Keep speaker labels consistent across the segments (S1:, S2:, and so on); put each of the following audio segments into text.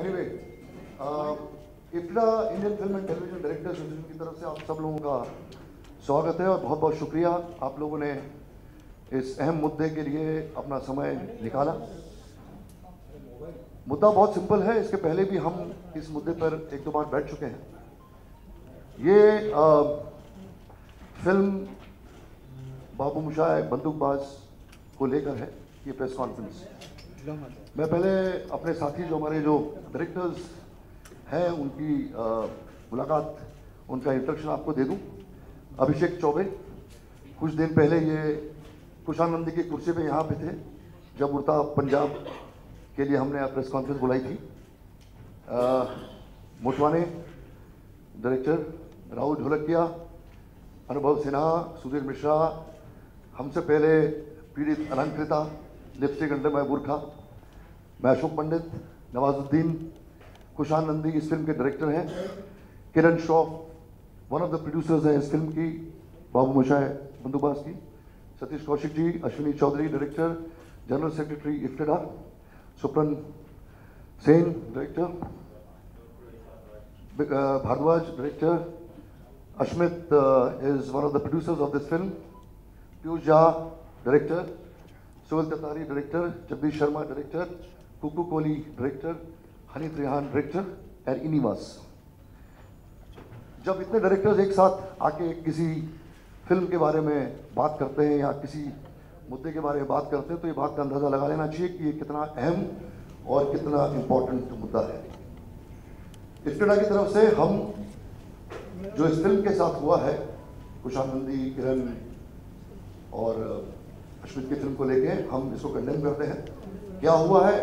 S1: Anyway, इफ्टा Indian film and television directors association की तरफ से आप सब लोगों का स्वागत है और बहुत बहुत शुक्रिया आप लोगों ने इस अहम मुद्दे के लिए अपना समय निकाला। मुद्दा बहुत सिंपल है, इसके पहले भी हम इस मुद्दे पर एक दो बार बैठ चुके हैं। ये फिल्म बाबू मोशाय बंदूकबाज को लेकर है ये प्रेस कॉन्फ्रेंस। मैं पहले अपने साथी जो हमारे जो डायरेक्टर्स हैं उनकी मुलाकात, उनका इंट्रोडक्शन आपको दे दूं। अभिषेक चौबे कुछ दिन पहले ये कुशाल नंदी की कुर्सी पे यहाँ पे थे जब उड़ता पंजाब के लिए हमने प्रेस कॉन्फ्रेंस बुलाई थी। मोटवाने डायरेक्टर, राहुल ढोलकिया, अनुभव सिन्हा, सुधीर मिश्रा, हमसे पहले पीड़ित अलंकृता, लिपस्टिक अंडर माय बुरखा, मैं अशोक पंडित, नवाजुद्दीन, कुशाल नंदी इस फिल्म के डायरेक्टर हैं, किरण Shroff one of the producers हैं इस फिल्म की बाबू मोशाय बंदूकबाज की, Satish Kaushik ji, Ashwini Chaudhary director, general secretary इफ्टेडा, Supran Sen director, Bhardwaj director, Ashmit is one of the producers of this film, Piyush Jha director, Suhail Tatari director, Jagdish Sharma director, Kuku Kohli director, Hanif Rehan director और इनीवास। जब इतने डायरेक्टर्स एक साथ आके किसी फिल्म के बारे में बात करते हैं या किसी मुद्दे के बारे में बात करते हैं तो ये बात का अंदाज़ा लगा लेना चाहिए कि ये कितना अहम और कितना इम्पोर्टेंट मुद्दा है। इफ्टेडा की तरफ से हम जो इस फिल्म के साथ हुआ है, कुशाल नंदी, किरण और अश्मित की फिल्म को लेके हम इसको कंडेम करते हैं। क्या हुआ है,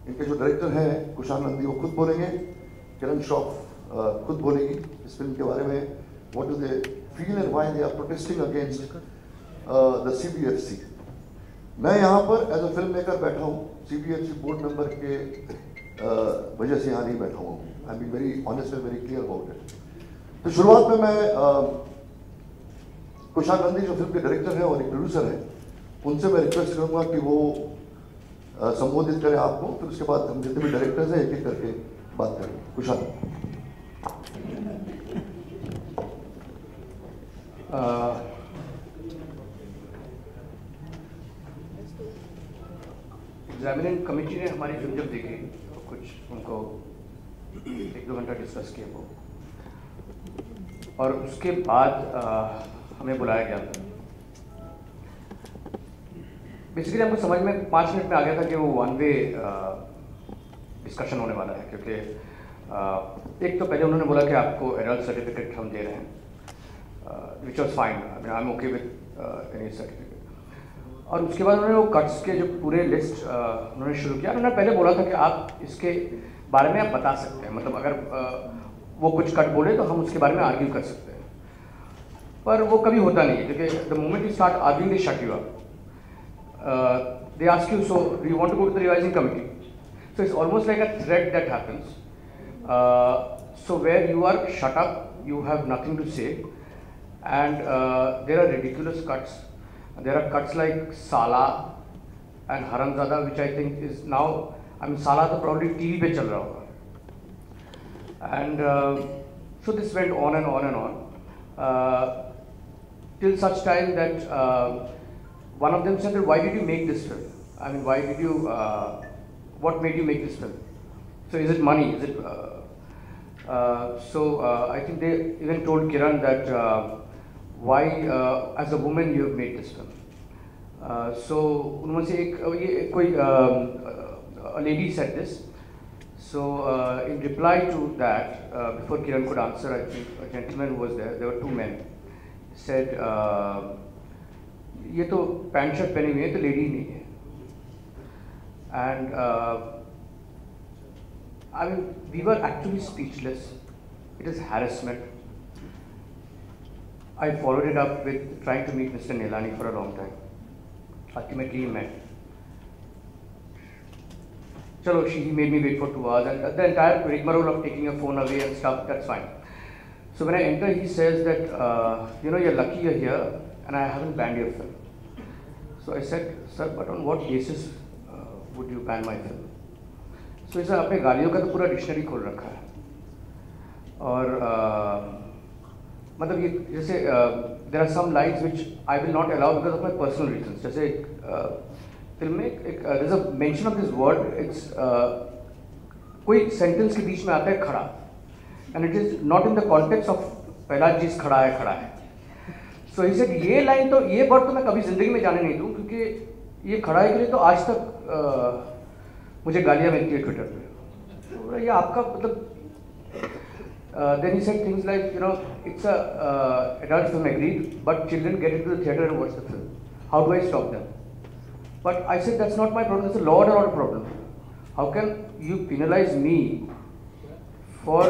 S1: इनके जो डायरेक्टर हैं कुशाल नंदी वो खुद बोलेंगे, किरण श्रॉफ खुद बोलेगी इस फिल्म के बारे में, what do they feel and why they are protesting against the CBFC। मैं यहाँ पर एज अ फिल्म मेकर बैठा हूँ, CBFC बोर्ड मेंबर के वजह से यहाँ नहीं बैठा हूँ। I am very honest and very clear about it. तो शुरुआत में मैं कुशाल नंदी जो फिल्म के डायरेक्टर हैं और एक प्रोड्यूसर हैं, उनसे मैं रिक्वेस्ट करूंगा कि वो संबोधित करें आपको, फिर उसके बाद हम जितने भी डायरेक्टर्स हैं एक एक करके बात करें। कुशाल।
S2: एग्जामिनेंट कमेटी ने हमारी फिल्म जब देखी तो कुछ उनको 1-2 घंटा डिस्कस किया वो, और उसके बाद हमें बुलाया गया था। बेसिकली हमको समझ में 5 मिनट में आ गया था कि वो वन वे डिस्कशन होने वाला है, क्योंकि एक तो पहले उन्होंने बोला कि आपको एडल्ट सर्टिफिकेट हम दे रहे हैं, which was fine, I am okay with any certificate. और उसके बाद उन्होंने वो कट्स के जो पूरे लिस्ट उन्होंने शुरू किया। उन्होंने पहले बोला था कि आप इसके बारे में आप बता सकते हैं, मतलब अगर वो कुछ कट बोले तो हम उसके बारे में आर्ग्यू कर सकते हैं, पर वो कभी होता नहीं है, क्योंकि the moment you start arguing they shut you up. They ask you, so do you want to go to the revising committee? So it's almost like a threat that happens. So where you are shut up, you have nothing to say, and there are ridiculous cuts. There are cuts like Sala and Haramzada, which I think is now, I mean Sala तो probably TV पे चल रहा होगा, and so this went on and on and on till such time that one of them said that, why did you make this film? I mean, why did you what made you make this film? So is it money? Is it I think they even told Kiran that why as a woman you have made this film. So उनमें से एक कोई a lady said this. So in reply to that, before Kiran could answer, I think a gentleman who was there were 2 men, said ये तो pant shirt पहनी हुई है तो लेडी नहीं है। And I mean, we were actually speechless. It is harassment. I followed it up with trying to meet Mr. Nilani for a long time. Ultimately, he met. Chalo, he made me wait for 2 hours, and the entire rigmarole of taking a phone away and stuff, that's fine. So when I enter, he says that, you know, you're lucky you're here, and I haven't banned your film. So I said, sir, but on what basis would you ban my film? तो ऐसा आपने गालियों का तो पूरा dictionary खोल रखा है, और मतलब ये जैसे there are some lines which I will not allow because of my personal regions. जैसे फिल्म में there is a mention of this word, it's कोई सेंटेंस के बीच में आता है खड़ा, and it is not in the context of Prahlad ji खड़ा है। सो ही सेड ये लाइन तो ये वर्ड तो मैं कभी जिंदगी में जाने नहीं दूँ, क्योंकि ये खड़ा है के लिए तो आज तक मुझे गालियाँ मिलती है ट्विटर पे। तो ये आपका मतलब then he said things like, you know, it's a adult film, agreed, but children get into the theater and watch the film. How do I stop them? But I said that's not my problem. It's a law and order problem. How can you penalize me for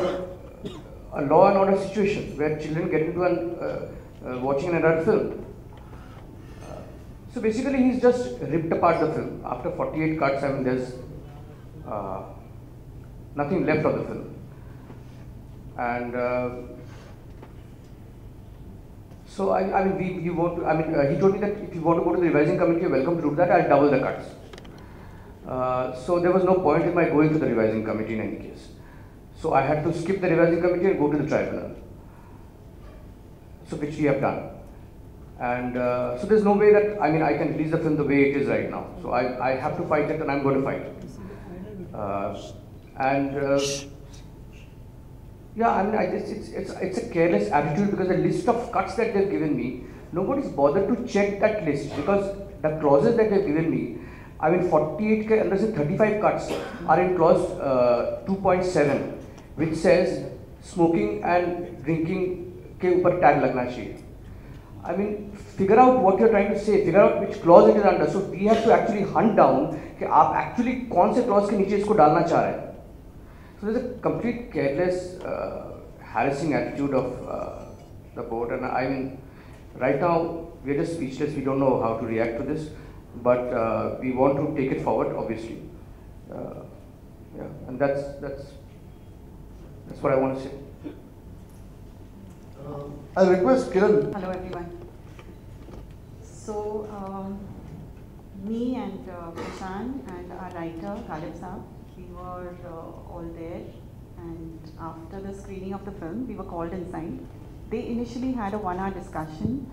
S2: a law and order situation where children get into watching an adult film? So basically, he's just ripped apart the film. After 48 cuts, I mean, there's nothing left of the film. And so I mean, he told me that if you want to go to the revising committee, you're welcome to do that. I'll double the cuts. So there was no point in my going to the revising committee in any case. So I had to skip the revising committee and go to the tribunal. So which we have done. And so there's no way that, I mean, I can release the film the way it is right now. So I have to fight it, and I'm going to fight it. Yeah, I mean, it's a careless attitude, because the list of cuts that they've given me, nobody's bothered to check that list, because the clauses that they've given me, I mean 48 के अंदर से 35 cuts are in clause 2.7, which says smoking and drinking के ऊपर tag लगना चाहिए. I mean, figure out what you're trying to say, figure out which clause it is under. So we have to actually hunt down कि आप actually कौन से clause के नीचे इसको डालना चाह रहे हैं. So there's a complete careless, harassing attitude of the board, and I mean, right now we're just speechless. We don't know how to react to this, but we want to take it forward, obviously. Yeah, and that's what I want to say.
S1: I request Kiran.
S3: Hello everyone. So me and Prashan and our writer Khalid Saab, we were all there, and after the screening of the film, we were called inside. They initially had a 1-hour discussion.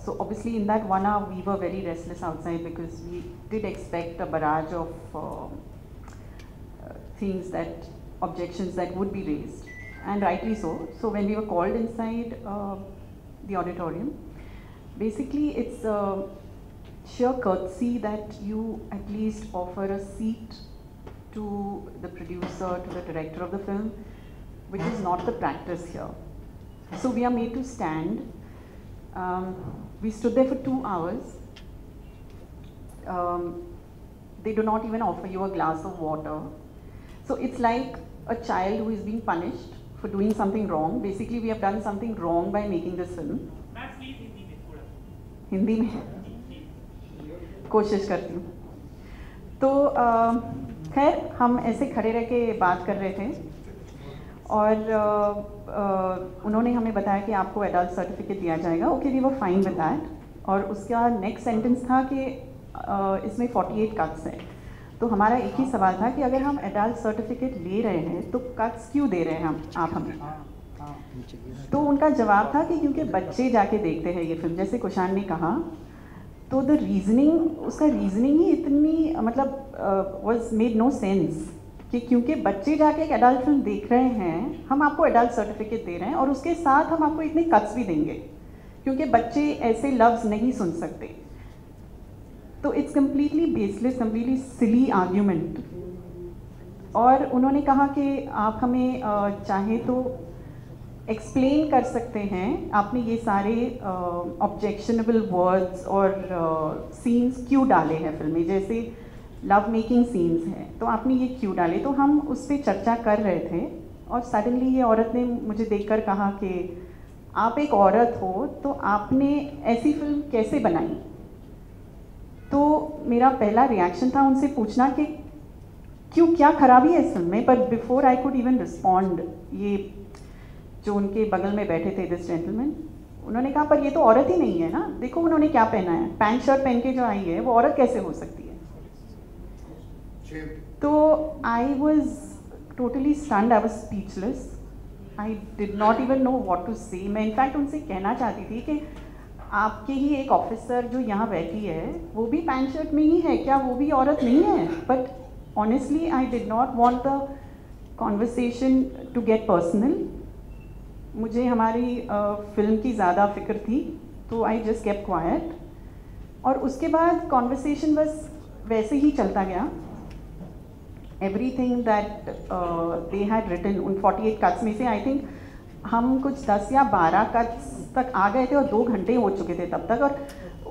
S3: So obviously in that 1 hour, we were very restless outside, because we did expect a barrage of objections that would be raised, and rightly so. So when we were called inside the auditorium, basically it's sheer courtesy that you at least offer a seat to the producer, to the director of the film, which is not the practice here. So we are made to stand. We stood there for 2 hours. They do not even offer you a glass of water. So it's like a child who is being punished for doing something wrong. Basically, we have done something wrong by making this film. Hindi में कोशिश करती हूँ. तो खैर हम ऐसे खड़े रह के बात कर रहे थे, और उन्होंने हमें बताया कि आपको एडल्ट सर्टिफिकेट दिया जाएगा. Okay, we were fine with that. और उसका नेक्स्ट सेंटेंस था कि इसमें 48 कट्स हैं. तो हमारा एक ही सवाल था कि अगर हम एडल्ट सर्टिफिकेट ले रहे हैं तो कट्स क्यों दे रहे हैं आप हमें. तो उनका जवाब था कि क्योंकि बच्चे जाके देखते हैं ये फिल्म, जैसे कुशान ने कहा. तो द रीजनिंग, उसका रीजनिंग ही इतनी मतलब वाज मेड नो सेंस कि क्योंकि बच्चे जाके एक एडल्ट फिल्म देख रहे हैं, हम आपको एडल्ट सर्टिफिकेट दे रहे हैं, और उसके साथ हम आपको इतने कट्स भी देंगे क्योंकि बच्चे ऐसे लफ्ज़ नहीं सुन सकते. तो it's completely baseless, completely silly argument. और उन्होंने कहा कि आप हमें चाहे तो एक्सप्लेन कर सकते हैं, आपने ये सारे ऑब्जेक्शनेबल वर्ड्स और सीन्स क्यों डाले हैं फिल्म में, जैसे लव मेकिंग सीन्स हैं, तो आपने ये क्यों डाले. तो हम उस पर चर्चा कर रहे थे, और सडनली ये औरत ने मुझे देखकर कहा कि आप एक औरत हो तो आपने ऐसी फिल्म कैसे बनाई. तो मेरा पहला रिएक्शन था उनसे पूछना कि क्यों, क्या खराबी है इस फिल्म में. But before I could even respond, ये जो उनके बगल में बैठे थे दिस जेंटलमैन, उन्होंने कहा पर ये तो औरत ही नहीं है ना, देखो उन्होंने क्या पहना है, पैंट शर्ट पहन के जो आई है वो औरत कैसे हो सकती है. तो I was totally stunned, I was speechless, I did not even know what to say. मैं इनफैक्ट उनसे कहना चाहती थी कि आपके ही एक ऑफिसर जो यहाँ बैठी है वो भी पैंट शर्ट में ही है, क्या वो भी औरत नहीं है? But honestly I did not want the conversation to get personal. मुझे हमारी फिल्म की ज़्यादा फिक्र थी, तो आई जस्ट केप्ट क्वाइट। और उसके बाद कॉन्वर्सेशन बस वैसे ही चलता गया। Everything that they had written, उन 48 कट्स में से आई थिंक हम कुछ 10 या 12 कट्स तक आ गए थे और 2 घंटे हो चुके थे तब तक। और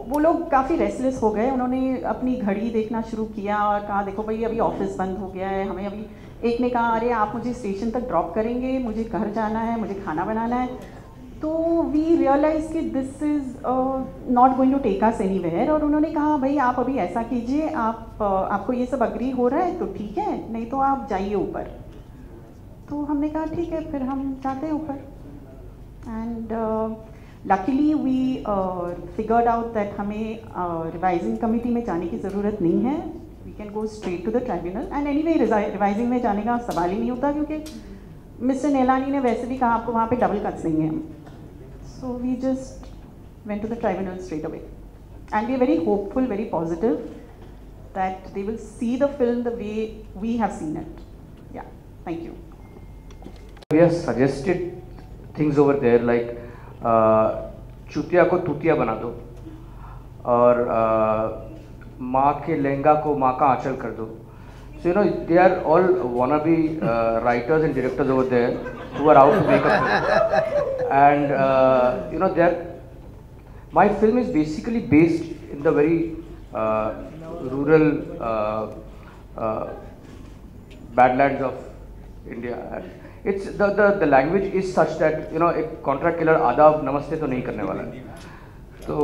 S3: वो लोग काफ़ी रेस्टलेस हो गए, उन्होंने अपनी घड़ी देखना शुरू किया और कहा देखो भाई अभी ऑफिस बंद हो गया है, हमें अभी, एक ने कहा अरे आप मुझे स्टेशन तक ड्रॉप करेंगे, मुझे घर जाना है, मुझे खाना बनाना है। तो वी रियलाइज कि this is not going to take us anywhere. और उन्होंने कहा भाई आप अभी ऐसा कीजिए, आपको ये सब अग्री हो रहा है तो ठीक है, नहीं तो आप जाइए ऊपर। तो हमने कहा ठीक है, फिर हम जाते हैं ऊपर। And luckily we figured out that हमें रिवाइजिंग कमेटी में जाने की ज़रूरत नहीं है, we can go straight to the tribunal. And anyway revising में जाने का सवाल ही नहीं होता, क्योंकि मिस्टर नेलानी ने वैसे भी कहा आपको वहाँ पे डबल कट्स देंगे हम। So we just went to the tribunal straight away, and we are very hopeful, very positive that they will see the film the way we have seen it. Yeah, thank you.
S2: We have suggested things over there like चुतिया को तुतिया बना दो, और माँ के लहंगा को माँ का आंचल कर दो. So you know they are all wannabe writers and directors over there who are out to make a film, and you know my film is basically based in the very rural badlands of India. It's the language is such that you know एक contract killer आदाब नमस्ते तो नहीं करने वाला है. तो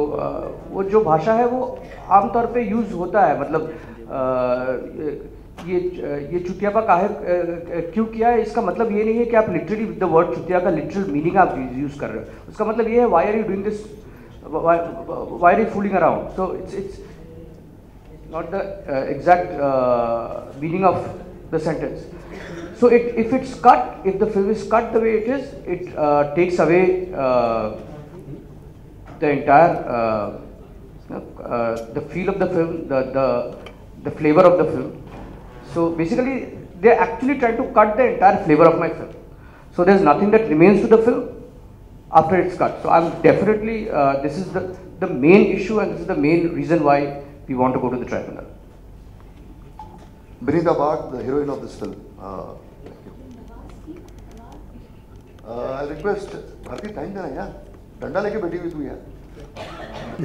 S2: वो जो भाषा है वो आमतौर पे यूज़ होता है. मतलब ये चुतियापा काहे क्यों किया है, इसका मतलब ये नहीं है कि आप लिटरली द वर्ड चुतिया का लिटरल मीनिंग आप यूज़ कर रहे हो. उसका मतलब ये है why are you doing this, why are you fooling around. So it's not the exact meaning of the sentence. So if it's cut, if the film is cut the way it is, it takes away the entire the feel of the film, the flavor of the film. So basically they are actually trying to cut the entire flavor of my film. So there's nothing that remains to the film after it's cut. So I'm definitely this is the main issue, and this is the main reason why we want to go to the tribunal.
S1: Benita Bhatt, the heroine of this film. I request Bharati time देना यार, डंडा लेके बैठी हुई तू यार,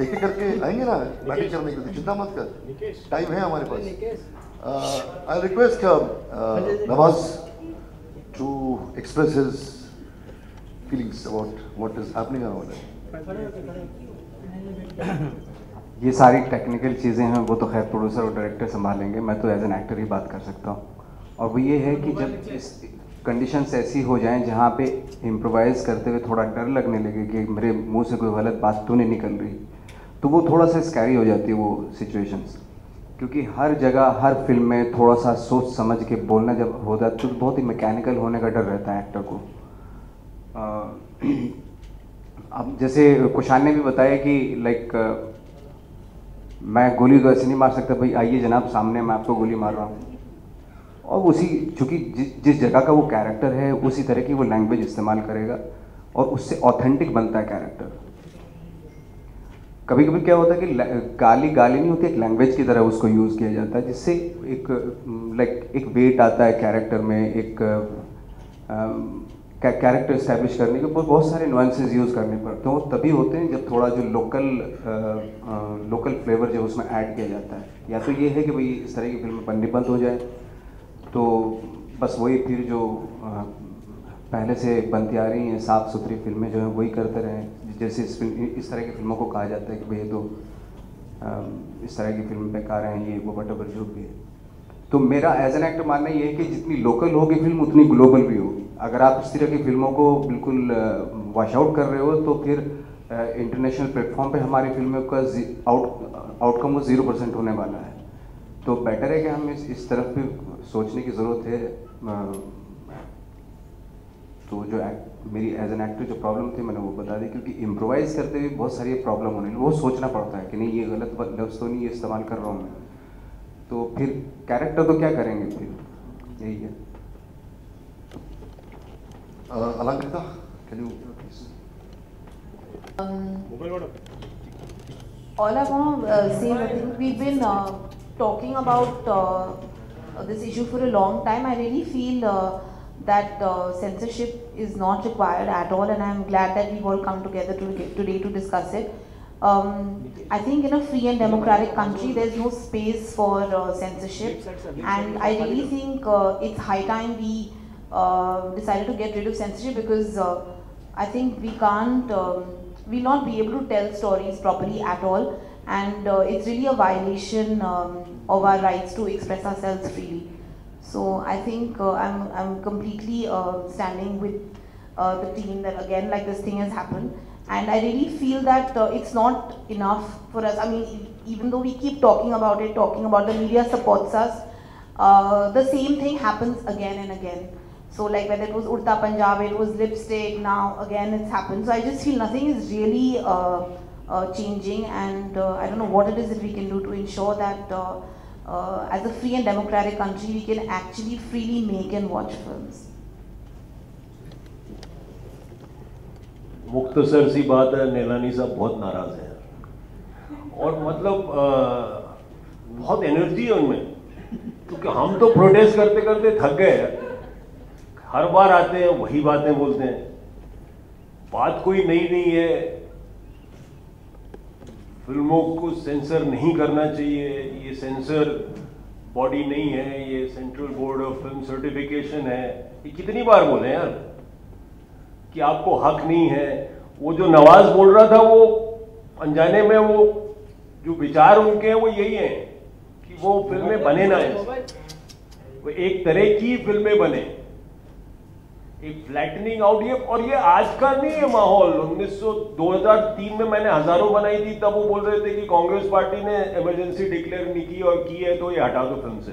S1: एक एक करके आएंगे ना बैटिंग करने के लिए, चिंता मत कर, टाइम है हमारे पास. I request Nawaz to express his feelings about what is happening around him.
S4: ये सारी टेक्निकल चीज़ें हैं वो तो खैर प्रोड्यूसर और डायरेक्टर संभालेंगे, मैं तो एज एन एक्टर ही बात कर सकता हूँ. और वो ये है कि जब इस कंडीशंस ऐसी हो जाएं जहाँ पे इम्प्रोवाइज़ करते हुए थोड़ा डर लगने लगे कि मेरे मुंह से कोई गलत बात तो नहीं निकल रही, तो वो थोड़ा सा स्कैरी हो जाती है वो सिचुएशंस. क्योंकि हर जगह हर फिल्म में थोड़ा सा सोच समझ के बोलना जब होता है तो बहुत ही मैकेनिकल होने का डर रहता है एक्टर को. अब जैसे कुशान ने भी बताया कि लाइक मैं गोली तो ऐसे नहीं मार सकता, भाई आइए जनाब सामने मैं आपको गोली मार रहा हूँ. और उसी चूँकि जिस जगह का वो कैरेक्टर है उसी तरह की वो लैंग्वेज इस्तेमाल करेगा और उससे ऑथेंटिक बनता है कैरेक्टर. कभी कभी क्या होता है कि गाली नहीं होती, एक लैंग्वेज की तरह उसको यूज़ किया जाता है, जिससे एक वेट आता है कैरेक्टर में, एक कैरेक्टर इस्टेब्लिश करने के बहुत सारे नुआंसेस यूज़ करने पड़ते हैं. तभी होते हैं जब थोड़ा जो लोकल फ्लेवर जो उसमें ऐड किया जाता है. या तो ये है कि भाई इस तरह की फिल्म बननी बंद हो जाए, तो बस वही फिर जो पहले से बनती आ रही हैं साफ़ सुथरी फिल्में जो हैं वही करते रहें. जैसे इस तरह की फिल्मों को कहा जाता है कि भाई तो इस तरह की फिल्म बेकार हैं, ये वो वटेवर जो भी है. तो मेरा एज एन एक्टर मानना ये है कि जितनी लोकल होगी फिल्म उतनी ग्लोबल भी होगी. अगर आप इस तरह की फिल्मों को बिल्कुल वॉश आउट कर रहे हो तो फिर इंटरनेशनल प्लेटफॉर्म पे हमारी फिल्मों का आउटकम वो 0% होने वाला है. तो बेटर है कि हम इस तरफ भी सोचने की ज़रूरत है। तो जो मेरी एज एन एक्टर जो प्रॉब्लम थी मैंने वो बता दी, क्योंकि इम्प्रोवाइज करते हुए बहुत सारी प्रॉब्लम होने, वो सोचना पड़ता है कि नहीं ये गलत लफ्ज़ तो नहीं ये इस्तेमाल कर रहा हूँ मैं, तो फिर कैरेक्टर तो क्या करेंगे, फिर यही है।
S1: Alankrita, can you please?
S5: All I want to say, I think we've been talking about this issue for a long time. I really feel that censorship is not required at all, and I'm glad that we've all come together today to discuss it. I think in a free and democratic country, there's no space for censorship, and I really think it's high time we decided to get rid of censorship, because I think we can't, we'll not be able to tell stories properly at all, and it's really a violation of our rights to express ourselves freely. So I think I'm completely standing with the team that again, like, this thing has happened, and I really feel that it's not enough for us. I mean, even though we keep talking about it, the media supports us, the same thing happens again and again. So like whether it was Urta Punjab, it was lipstick, now again it's happened. So I just feel nothing is really changing, and I don't know what it is that we can do to ensure that as a free and democratic country, we can actually freely make and watch films.
S6: मुख्तसर सी बात है, नीलानी साहब बहुत नाराज हैं और मतलब बहुत एनर्जी है उनमें, क्योंकि हम तो प्रोटेस्ट करते करते थक गए हैं। हर बार आते हैं वही बातें बोलते हैं, बात कोई नई नहीं है। फिल्मों को सेंसर नहीं करना चाहिए, ये सेंसर बॉडी नहीं है, ये central board of film certification है। ये कितनी बार बोले यार कि आपको हक नहीं है। वो जो नवाज बोल रहा था, वो अनजाने में वो जो विचार उनके हैं वो यही है कि वो फिल्में बने ना, वो एक तरह की फिल्में बने, एक फ्लैटनिंग आउट। ये और ये आज का नहीं है माहौल। 2003 में मैंने हजारों बनाई थी, तब वो बोल रहे थे कि कांग्रेस पार्टी ने इमरजेंसी डिक्लेयर नहीं की और की है तो ये हटा दो फिल्म से।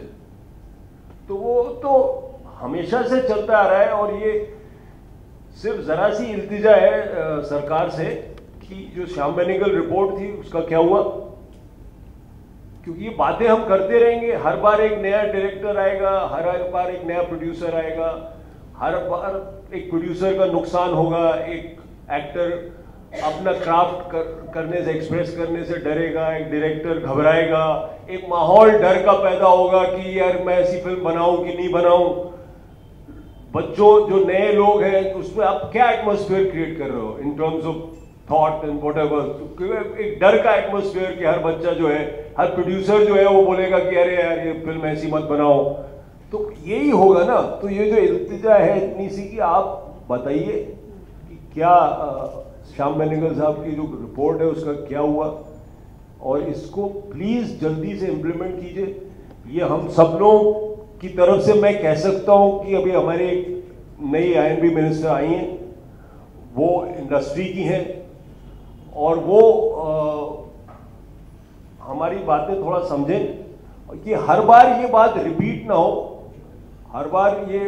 S6: तो वो तो हमेशा से चलता आ रहा है, और ये सिर्फ जरा सी इल्तिजा है सरकार से कि जो श्याम बेनेगल रिपोर्ट थी उसका क्या हुआ, क्योंकि ये बातें हम करते रहेंगे। हर बार एक नया डायरेक्टर आएगा, हर बार एक नया प्रोड्यूसर आएगा, हर बार एक प्रोड्यूसर का नुकसान होगा, एक एक्टर अपना क्राफ्ट करने से, एक्सप्रेस करने से डरेगा, एक डायरेक्टर घबराएगा, एक माहौल डर का पैदा होगा कि यार मैं ऐसी फिल्म बनाऊं कि नहीं बनाऊं। बच्चों जो नए लोग हैं उसमें आप क्या एटमॉस्फेयर क्रिएट कर रहे हो in terms of thought and whatever. एक डर का एटमॉस्फेयर कि हर बच्चा जो है, हर प्रोड्यूसर जो है वो बोलेगा कि अरे यार ये फिल्म ऐसी मत बनाओ, तो यही होगा ना। तो ये जो इल्तिजा है इतनी सी कि आप बताइए कि क्या श्याम बेनेगल साहब की जो रिपोर्ट है उसका क्या हुआ, और इसको प्लीज जल्दी से इम्प्लीमेंट कीजिए। ये हम सब लोग की तरफ से मैं कह सकता हूं कि अभी हमारे नई INB मिनिस्टर आई हैं, वो इंडस्ट्री की हैं, और वो हमारी बातें थोड़ा समझें कि हर बार ये बात रिपीट ना हो। हर बार ये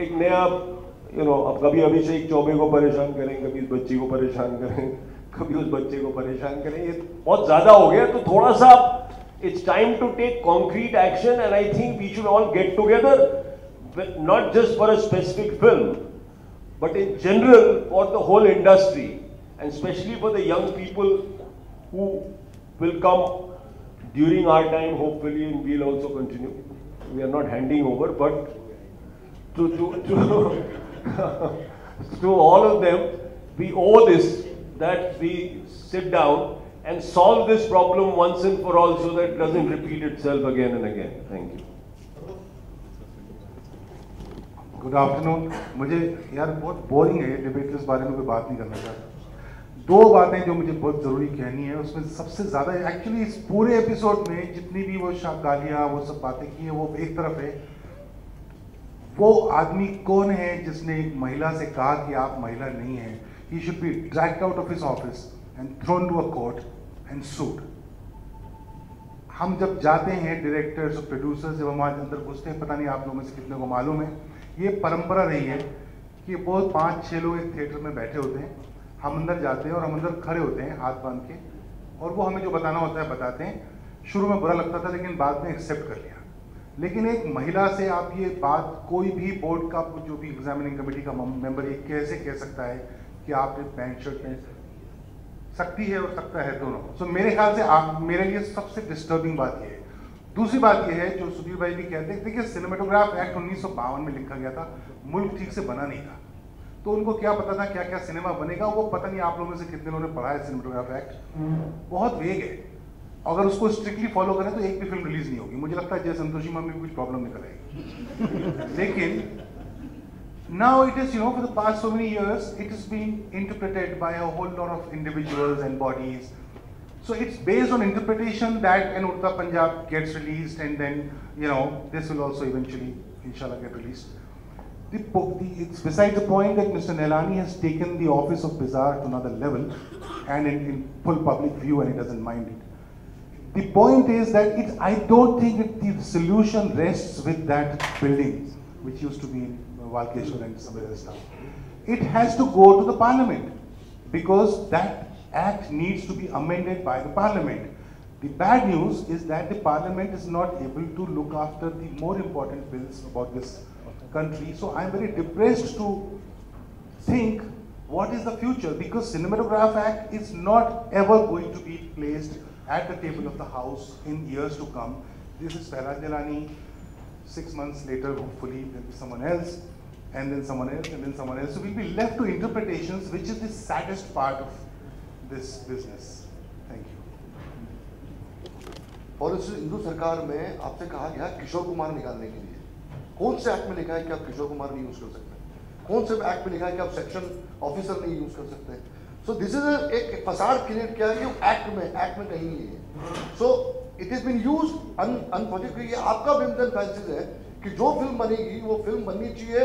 S6: एक नया अब कभी अभिषेक चौबे को परेशान करें, कभी इस बच्ची को परेशान करें, कभी उस बच्चे को परेशान करें, ये बहुत ज्यादा हो गया। तो थोड़ा सा it's time to take concrete action, and I think we should all get together, not just for a specific film, but in general for the whole industry, and especially for the young people who will come during our time, hopefully, and we'll also continue. We are not handing over, but to all of them, we owe this, that we sit down and solve this problem once and for all, so that it doesn't repeat itself again and again. Thank you.
S7: Good afternoon. मुझे यार बहुत boring है ये debate, इस बारे में कोई बात नहीं करना चाहता। दो बातें जो मुझे बहुत ज़रूरी कहनी है, उसमें सबसे ज़्यादा एक्चुअली इस पूरे एपिसोड में जितनी भी वो गालियाँ वो सब बातें की हैं, वो एक तरफ है। वो आदमी कौन है जिसने एक महिला से कहा कि आप महिला नहीं हैं? He should be dragged out of his office and thrown to a court and sued. हम जब जाते हैं डायरेक्टर्स और प्रोड्यूसर्स, जब हम आज अंदर घुसते हैं, पता नहीं आप लोगों में से कितने को मालूम है, ये परंपरा रही है कि वो 5-6 लोग एक थिएटर में बैठे होते हैं, हम अंदर जाते हैं और हम अंदर खड़े होते हैं हाथ बांध के, और वो हमें जो बताना होता है बताते हैं। शुरू में बुरा लगता था लेकिन बाद में एक्सेप्ट कर लिया। लेकिन एक महिला से आप ये बात, कोई भी बोर्ड का जो भी एग्जामिनिंग कमेटी का मेंबर ये कैसे कह सकता है कि आपने पैंट शर्ट पहन सकती है और सकता है दोनों। सो मेरे ख्याल से मेरे लिए सबसे डिस्टर्बिंग बात ये है। दूसरी बात ये है जो सुधीर भाई भी कहते हैं, देखिए सिनेमेटोग्राफ एक्ट 1952 में लिखा गया था, मुल्क ठीक से बना नहीं था, तो उनको क्या पता था क्या क्या सिनेमा बनेगा, वो पता नहीं आप लोगों में से कितने लोगों ने पढ़ा है सिनेमेटोग्राफ एक्ट। बहुत वेग है, अगर उसको स्ट्रिक्टली फॉलो करें तो एक भी फिल्म रिलीज नहीं होगी। मुझे लगता है जय संतोषी में भी कुछ प्रॉब्लम निकल आएगी। लेकिन now it is, for the past so many years, it is being interpreted by a whole lot of individuals and bodies. So it's based on interpretation that an Urta Punjab gets released, and then, this will also eventually, inshallah, get released. It's beside the point that Mr. Nelani has taken the office of Bazaar to another level, and in full public view, and he doesn't mind it. The point is that I don't think that the solution rests with that building, which used to be in Walkeshwar and somewhere else now. It has to go to the parliament, because that act needs to be amended by the parliament. The bad news is that the parliament is not able to look after the more important bills about this country. So I'm very depressed to think what is the future, because Cinematograph Act is not ever going to be placed at the table of the House in years to come. This is Farhad Jalani. 6 months later, hopefully, there'll be someone else, and then someone else, and then someone else. So we'll be left to interpretations, which is the saddest part of this business. Thank you.
S1: और इस हिंदू सरकार में आपसे कहा गया किशोर कुमार निकालने के लिए, कौन से एक्ट में लिखा है कि आप किशोर कुमार नहीं यूज कर सकते? कौन से एक्ट में लिखा है कि आप सेक्शन ऑफिसर नहीं यूज कर सकते? सो दिस इज एक फसाद क्रिएट किया है कि एक्ट में कहीं नहीं है। So it is been use unfortunately. ये आपका विमजन फैंसीज है कि जो फिल्म बनेगी वो फिल्म बननी चाहिए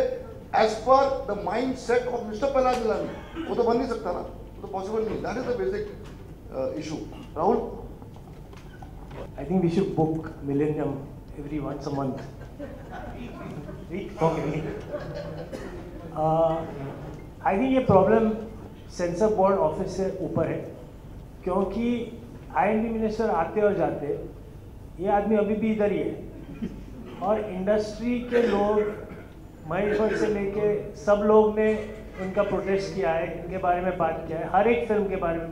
S1: as per the mind set of mister Prahlad Jilani. वो तो बन नहीं सकता ना, वो तो पॉसिबल नहीं। That is the basic issue. Rahul,
S8: I think we should book Millennium every once a month. I think ये प्रॉब्लम सेंसर बोर्ड ऑफिस से ऊपर है, क्योंकि IND मिनिस्टर आते और जाते, ये आदमी अभी भी इधर ही है, और इंडस्ट्री के लोग महेश भट्ट से लेके सब लोग ने उनका प्रोटेस्ट किया है, इनके बारे में बात किया है, हर एक फिल्म के बारे में,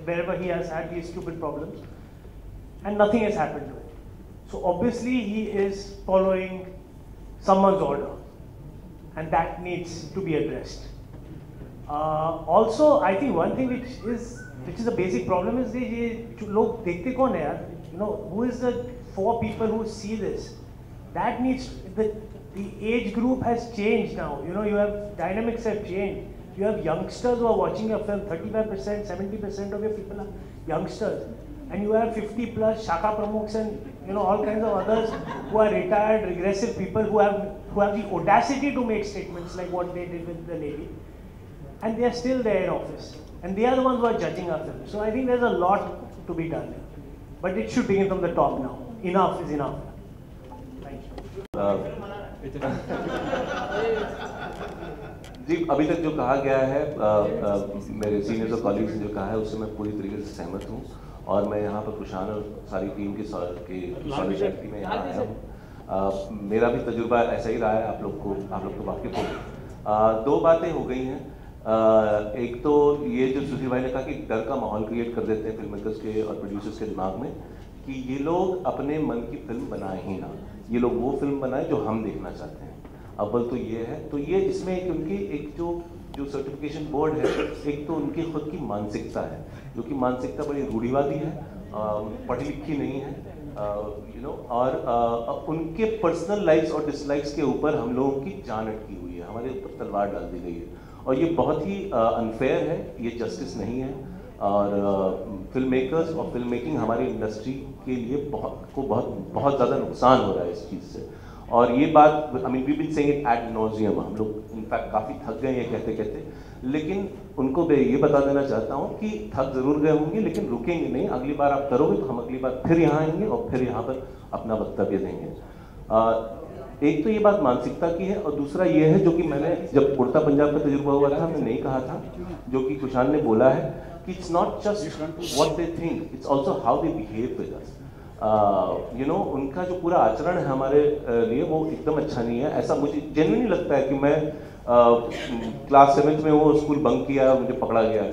S8: wherever he has had these stupid problems, and nothing has happened to it. So obviously he is following someone's order, and that needs to be addressed. Also, I think one thing which is a basic problem is ये लोग देखते कौन है यार? Who is the 4 people who see this? That needs, the age group has changed now. You have dynamics have changed. You have youngsters who are watching your film. 35%, 70% of your people are youngsters, and you have 50 plus Shaka Pramukhs and all kinds of others who are retired, regressive people who have the audacity to make statements like what they did with the lady, and they are still there in office, and they are the ones who are judging our film. So I think there's a lot to be done there, but it should begin from the top now. Enough is enough. Thank you.
S9: जी, अभी तक जो कहा गया है मेरे seniors और colleagues ने जो कहा है उससे मैं पूरी तरीके से सहमत हूँ, और मैं यहाँ पर कुशान और सारी टीम की सॉलिडारिटी में यहाँ आया हूँ। मेरा भी तजुर्बा ऐसा ही रहा है, आप लोग तो वाकिफ हो। 2 बातें हो गई हैं। एक तो ये जो सुधीर भाई ने कहा कि डर का माहौल क्रिएट कर देते हैं फिल्म मेकर्स के और प्रोड्यूसर्स के दिमाग में कि ये लोग अपने मन की फिल्म बनाए ही ना, ये लोग वो फिल्म बनाए जो हम देखना चाहते हैं। अव्वल तो ये है, तो ये इसमें उनकी एक जो सर्टिफिकेशन बोर्ड है, एक तो उनकी खुद की मानसिकता है, जो कि मानसिकता बड़ी रूढ़िवादी है, पढ़ी लिखी नहीं है, और उनके पर्सनल लाइक्स और डिसलाइक्स के ऊपर हम लोगों की जान अटकी हुई है, हमारे ऊपर तलवार डाल दी गई है, और ये बहुत ही अनफेयर है, ये जस्टिस नहीं है। और फिल्म मेकर्स और फिल्म मेकिंग हमारी इंडस्ट्री के लिए बहुत ज़्यादा नुकसान हो रहा है इस चीज़ से। और ये बात we been saying it add नॉजियम, हम लोग इनफैक्ट काफ़ी थक गए हैं कहते कहते, लेकिन उनको मैं ये बता देना चाहता हूँ कि थक जरूर गए होंगे लेकिन रुकेंगे नहीं, अगली बार आप करोगे तो हम अगली बार फिर यहाँ आएंगे और फिर यहाँ पर अपना वक्तव्य देंगे। एक तो ये बात मानसिकता की है और दूसरा ये है जो कि मैंने जब उड़ता पंजाब का तजुर्बा हुआ था हमने नहीं कहा था, जो कि कुशान ने बोला है कि it's not just what they think, it's also how they behave with us. You know, उनका जो पूरा आचरण है हमारे लिए वो एकदम अच्छा नहीं है। ऐसा मुझे जेन्युइनली लगता है कि मैं क्लास 7th में वो स्कूल बंक किया, मुझे पकड़ा गया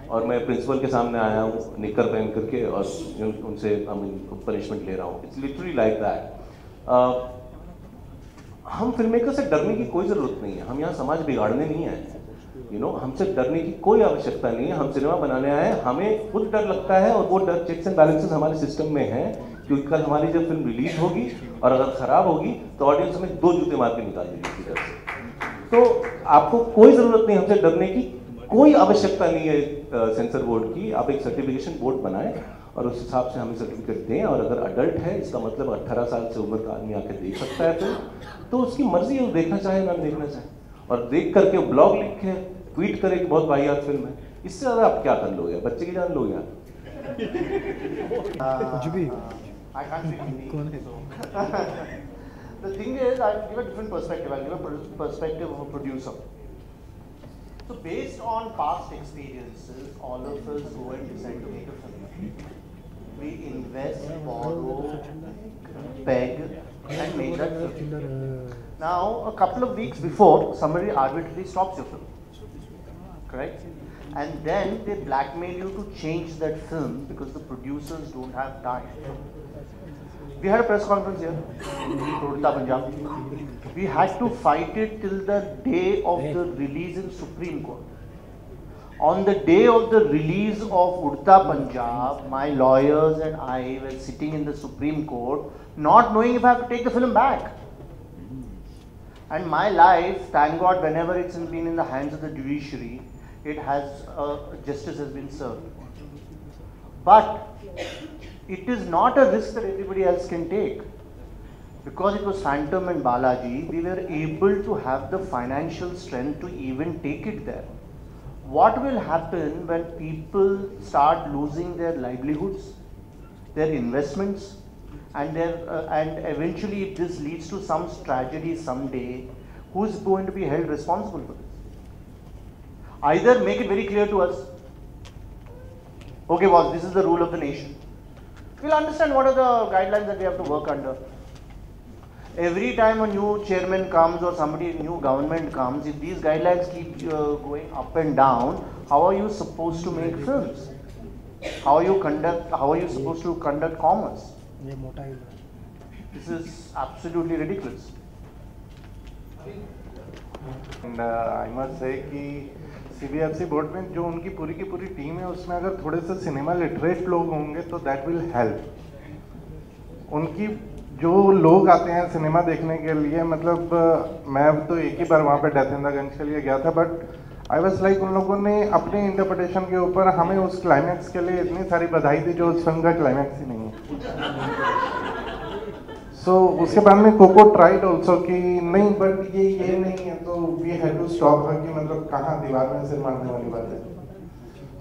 S9: और मैं प्रिंसिपल के सामने आया हूँ निकर पहन करके और उनसे पनिशमेंट ले रहा हूँ। It's literally like that. हम फिल्म मेकर से डरने की कोई ज़रूरत नहीं है, हम यहाँ समाज बिगाड़ने नहीं आए हैं। यू नो, हमसे डरने की कोई आवश्यकता नहीं है, हम सिनेमा बनाने आए हैं। हमें खुद डर लगता है और वो डर, चेक्स एंड बैलेंसेस हमारे सिस्टम में है, क्योंकि कल हमारी जब फिल्म रिलीज होगी और अगर खराब होगी तो ऑडियंस हमें 2 जूते मार के निकाल देगी इसी तरह से। तो आपको कोई ज़रूरत नहीं हमसे डरने की, कोई आवश्यकता नहीं है सेंसर बोर्ड की। आप एक सर्टिफिकेशन बोर्ड बनाएं और उस हिसाब से हमें सर्टिफिकेट दें, और अगर अडल्ट है इसका मतलब 18 साल से उम्र का आदमी आके देख सकता है फिल्म, तो उसकी मर्जी है, वो देखना चाहे ना देखना चाहे, और देख करके ब्लॉग लिखे, ट्वीट करे कि बहुत वाहियात फिल्म है। इससे ज़्यादा आप क्या कर लोगे? बच्चे की जान लोगे आप?
S10: कुछ भी
S11: I can't speak Hindi. So the thing is, I'll give a different perspective. I'll give a perspective of a producer. So based on past experiences, all of us go and decide to make a film. We invest, borrow, beg, and make that film. Now, a couple of weeks before, somebody arbitrarily stops your film. Correct? And then they blackmail you to change that film because the producers don't have time. We had a press conference here, Udta Punjab. We had to fight it till the day of the release in Supreme Court. On the day of the release of Udta Punjab, my lawyers and I were sitting in the Supreme Court, not knowing if I have to take the film back. And my life, thank God, whenever it's been in the hands of the judiciary, it has justice has been served. But it is not a risk that everybody else can take. Because it was Phantom and Balaji, we were able to have the financial strength to even take it there. What will happen when people start losing their livelihoods, their investments, and eventually if this leads to some tragedy someday, who is going to be held responsible for this? Either make it very clear to us, okay boss, this is the rule of the nation. We'll understand what are the guidelines that we have to work under. Every time a new chairman comes or somebody, new government comes, if these guidelines keep going up and down, how are you supposed to make films? How are you supposed to conduct commerce? This is absolutely ridiculous.
S7: And I must say कि CBFC board में जो उनकी पूरी की पूरी team है उसमें अगर थोड़े से सिनेमा लिटरेट लोग होंगे तो दैट विल हेल्प। उनकी जो लोग आते हैं सिनेमा देखने के लिए, मतलब मैं तो एक ही बार वहाँ पे डेथ इन द गंज के लिए गया था, बट आई वाज लाइक उन लोगों ने अपने इंटरप्रिटेशन के ऊपर हमें उस क्लाइमैक्स के लिए इतनी सारी बधाई दी जो उस फिल्म का क्लाइमैक्स ही नहीं है। सो उसके बाद में कोको ट्राइड ऑल्सो कि नहीं बट ये नहीं है, तो we had to stop her कि मतलब कहाँ दीवार में सिर मारने वाली बात है।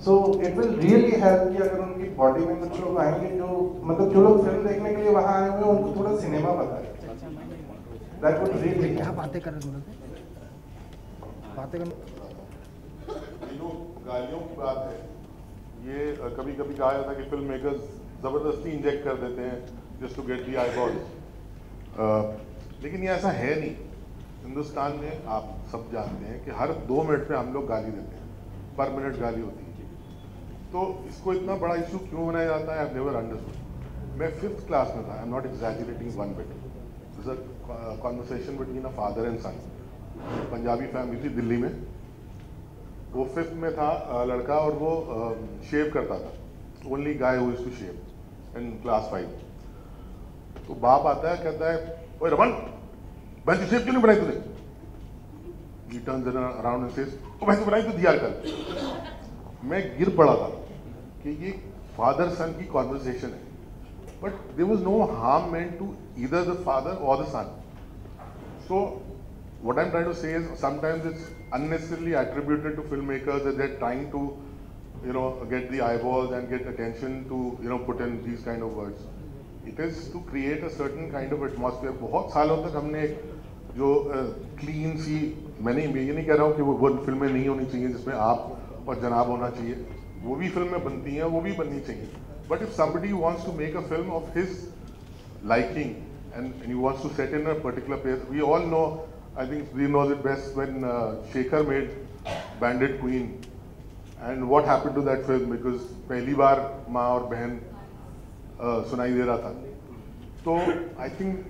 S7: So it will really help कि अगर उनकी बॉडी में कुछ लोग आएंगे जो मतलब जो लोग फिल्म देखने के लिए वहाँ आए हुए उनको थोड़ा सिनेमा पता है, दैट वुड रियली क्या बातें कर रहे
S12: गालियों की बात है। ये कभी कभी कहा जाता है कि फिल्म मेकर्स जबरदस्ती इंजेक्ट कर देते हैं just to get the eyeballs, लेकिन ये ऐसा है नहीं। हिंदुस्तान में आप सब जानते हैं कि हर 2 मिनट पे हम लोग गाली देते हैं, पर मिनट गाली होती है। तो इसको इतना बड़ा इशू क्यों बनाया जाता है, आई हैव नेवर अंडरस्टूड। मैं 5th क्लास में था, I am not exaggerating one bit. This is a conversation between a father and son. Punjabi family थी दिल्ली में, वो 5th में था लड़का, और वो शेव करता था, only guy who is to shave in class 5। तो बाप आता है, कहता है ओए रमन, भैंस शेव क्यों नहीं बनाई तूने? He turns around and says, ओ भैंस बनाई तो दिया कल। मैं गिर पड़ा था कि ये फादर सन की कॉन्वर्सेशन है, but there was no harm meant to either the father और the sun. So what I'm trying to say is sometimes it's unnecessarily attributed to filmmakers that they're trying to, you know, get the eyeballs and get attention to, you know, put in these kind of words. It is to create a certain kind of atmosphere. बहुत सालों तक हमने जो clean सी, मैं ये नहीं कह रहा हूँ कि वो फिल्में नहीं होनी चाहिए जिसमें आप और जनाब होना चाहिए, वो भी फिल्में बनती हैं, वो भी बननी चाहिए. But if somebody wants to make a film of his liking and he wants to set in a particular place, we all know, I think we know it best when Shekhar made Bandit Queen, and what happened to that film, because पहली बार माँ और बहन सुनाई दे रहा था. So I think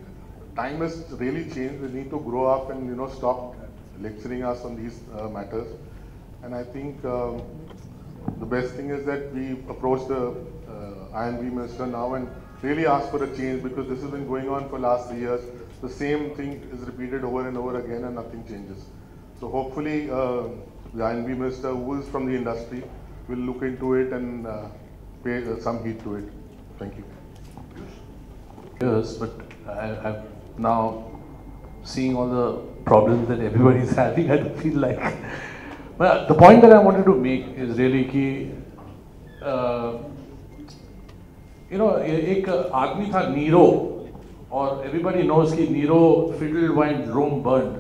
S12: time has really changed. We need to grow up and, you know, stop lecturing us on these matters. And I think the best thing is that we approach the I&B minister now and really ask for a change, because this has been going on for last 3 years. The same thing is repeated over and over again and nothing changes. So hopefully the I&B minister, who is from the industry, will look into it and pay some heed to it. Thank you.
S10: Yes, but I'm now seeing all the problems that everybody is having. I feel like, but the point that I wanted to make is really कि you know, एक आदमी था Nero, और everybody knows कि Nero fiddled while Rome burned.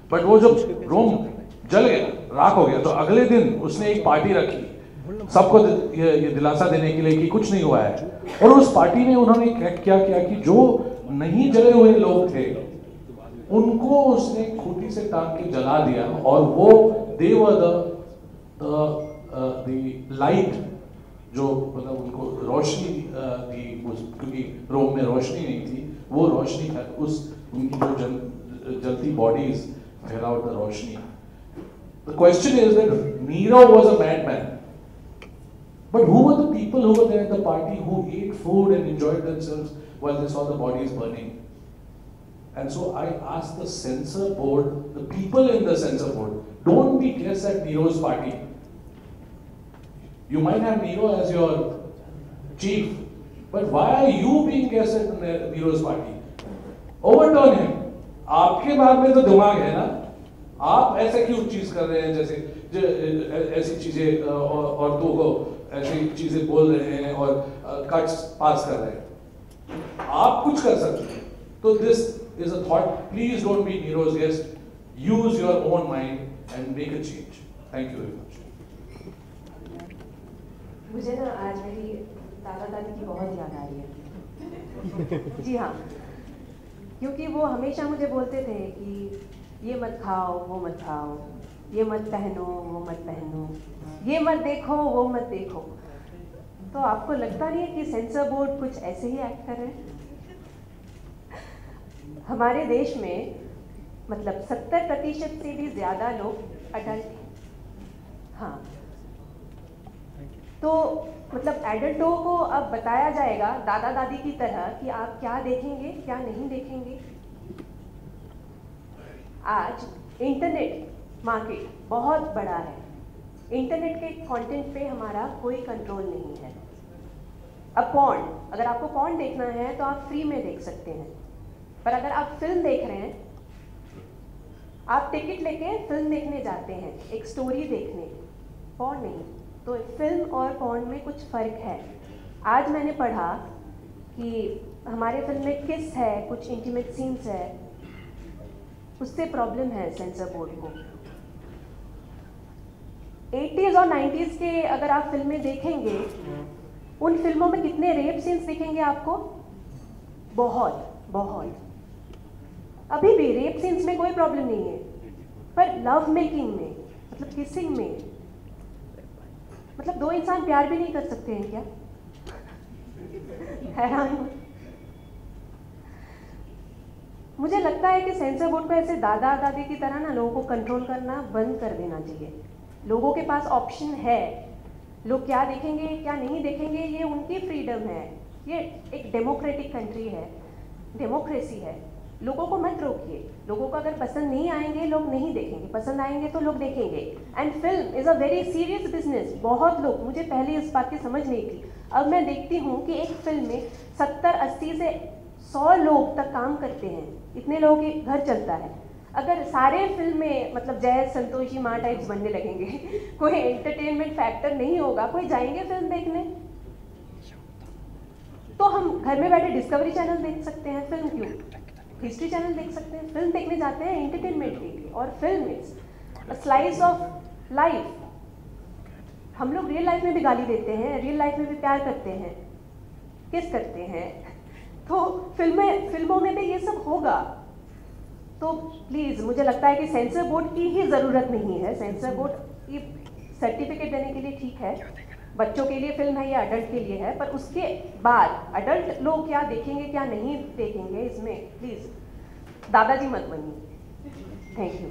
S10: But वो जब रोम जल गया, राख हो गया, तो अगले दिन उसने एक पार्टी रखी सबको ये दिलासा देने के लिए कि कुछ नहीं हुआ है. और उस पार्टी में उन्होंने क्या किया कि जो नहीं जले हुए लोग थे उनको उसने खूंटी से टांग के जला दिया, और वो they were the light, जो मतलब उनको रोशनी थी, क्योंकि रोम में रोशनी नहीं थी, वो रोशनी था उस उनकी जो जलती bodies फैलाउट the Roshni. The question is that Nero was a madman, but who were the people who were there at the party who ate food and enjoyed themselves while they saw the bodies burning? And so I asked the censor board, the people in the censor board, don't be guests at Nero's party. You might have Nero as your chief, but why are you being guests at Nero's party? Overturn him. आपके बाद में तो दिमाग है ना, आप ऐसे क्यों चीज कर रहे हैं, जैसे ऐसी चीजें औरतों को ऐसी चीजें बोल रहे हैं और कट्स पास कर रहे हैं, आप कुछ कर सकते हैं. तो this is a thought, please don't be नीरोज guest, use your own mind and make a change. Thank you very much.
S13: मुझे ना आज मेरी दादा दादी की बहुत याद आ रही है. जी हाँ, क्योंकि वो हमेशा मुझे बोलते थे कि ये मत खाओ, वो मत खाओ, ये मत पहनो, वो मत पहनो, ये मत देखो, वो मत देखो. तो आपको लगता नहीं है कि सेंसर बोर्ड कुछ ऐसे ही एक्ट कर रहे हैं? हमारे देश में मतलब 70% से भी ज़्यादा लोग अडल्ट हैं. हाँ, तो मतलब एडल्टों को अब बताया जाएगा दादा दादी की तरह कि आप क्या देखेंगे, क्या नहीं देखेंगे. आज इंटरनेट मार्केट बहुत बड़ा है. इंटरनेट के कंटेंट पे हमारा कोई कंट्रोल नहीं है. अब पॉर्न, अगर आपको पॉर्न देखना है तो आप फ्री में देख सकते हैं, पर अगर आप फिल्म देख रहे हैं, आप टिकट लेके फिल्म देखने जाते हैं, एक स्टोरी देखने, पॉर्न नहीं. तो फिल्म और पॉर्न में कुछ फ़र्क है. आज मैंने पढ़ा कि हमारे फिल्म में किस है, कुछ इंटीमेट सीन्स है, उससे प्रॉब्लम है सेंसर बोर्ड को. 80s और 90s के अगर आप फिल्में देखेंगे, उन फिल्मों में कितने रेप सीन्स दिखेंगे आपको? बहुत बहुत. अभी भी रेप सीन्स में कोई प्रॉब्लम नहीं है, पर लव मेकिंग में, मतलब किसिंग में, मतलब दो इंसान प्यार भी नहीं कर सकते हैं क्या? हैरान. मुझे लगता है कि सेंसर बोर्ड को ऐसे दादा दादी की तरह ना लोगों को कंट्रोल करना बंद कर देना चाहिए. लोगों के पास ऑप्शन है, लोग क्या देखेंगे क्या नहीं देखेंगे ये उनकी फ्रीडम है. ये एक डेमोक्रेटिक कंट्री है, डेमोक्रेसी है. लोगों को मत रोकिए. लोगों को अगर पसंद नहीं आएंगे लोग नहीं देखेंगे, पसंद आएंगे तो लोग देखेंगे. And film is a very serious business. बहुत लोग, मुझे पहले इस बात की समझ नहीं थी, अब मैं देखती हूँ कि एक फिल्म में 70-80 से 100 लोग तक काम करते हैं. इतने लोगों के घर चलता है. अगर सारे फिल्म में मतलब जय संतोषी माँ टाइप्स बनने लगेंगे, कोई एंटरटेनमेंट फैक्टर नहीं होगा, कोई जाएंगे फिल्म देखने? तो हम घर में बैठे डिस्कवरी चैनल देख सकते हैं, फिल्म क्यों? हिस्ट्री चैनल देख सकते हैं। फिल्म देखने जाते हैं एंटरटेनमेंट के लिए, और film is a slice of life. हम लोग रियल लाइफ में भी गाली देते हैं, रियल लाइफ में भी प्यार करते हैं, किस करते हैं, तो फिल्मों में भी ये सब होगा। तो प्लीज़, मुझे लगता है कि सेंसर बोर्ड की ही ज़रूरत नहीं है। सेंसर बोर्ड की सर्टिफिकेट देने के लिए ठीक है, बच्चों के लिए फिल्म है या अडल्ट के लिए है, पर उसके बाद अडल्ट लोग क्या देखेंगे क्या नहीं देखेंगे, इसमें प्लीज़ दादाजी मत बनिए। Thank you.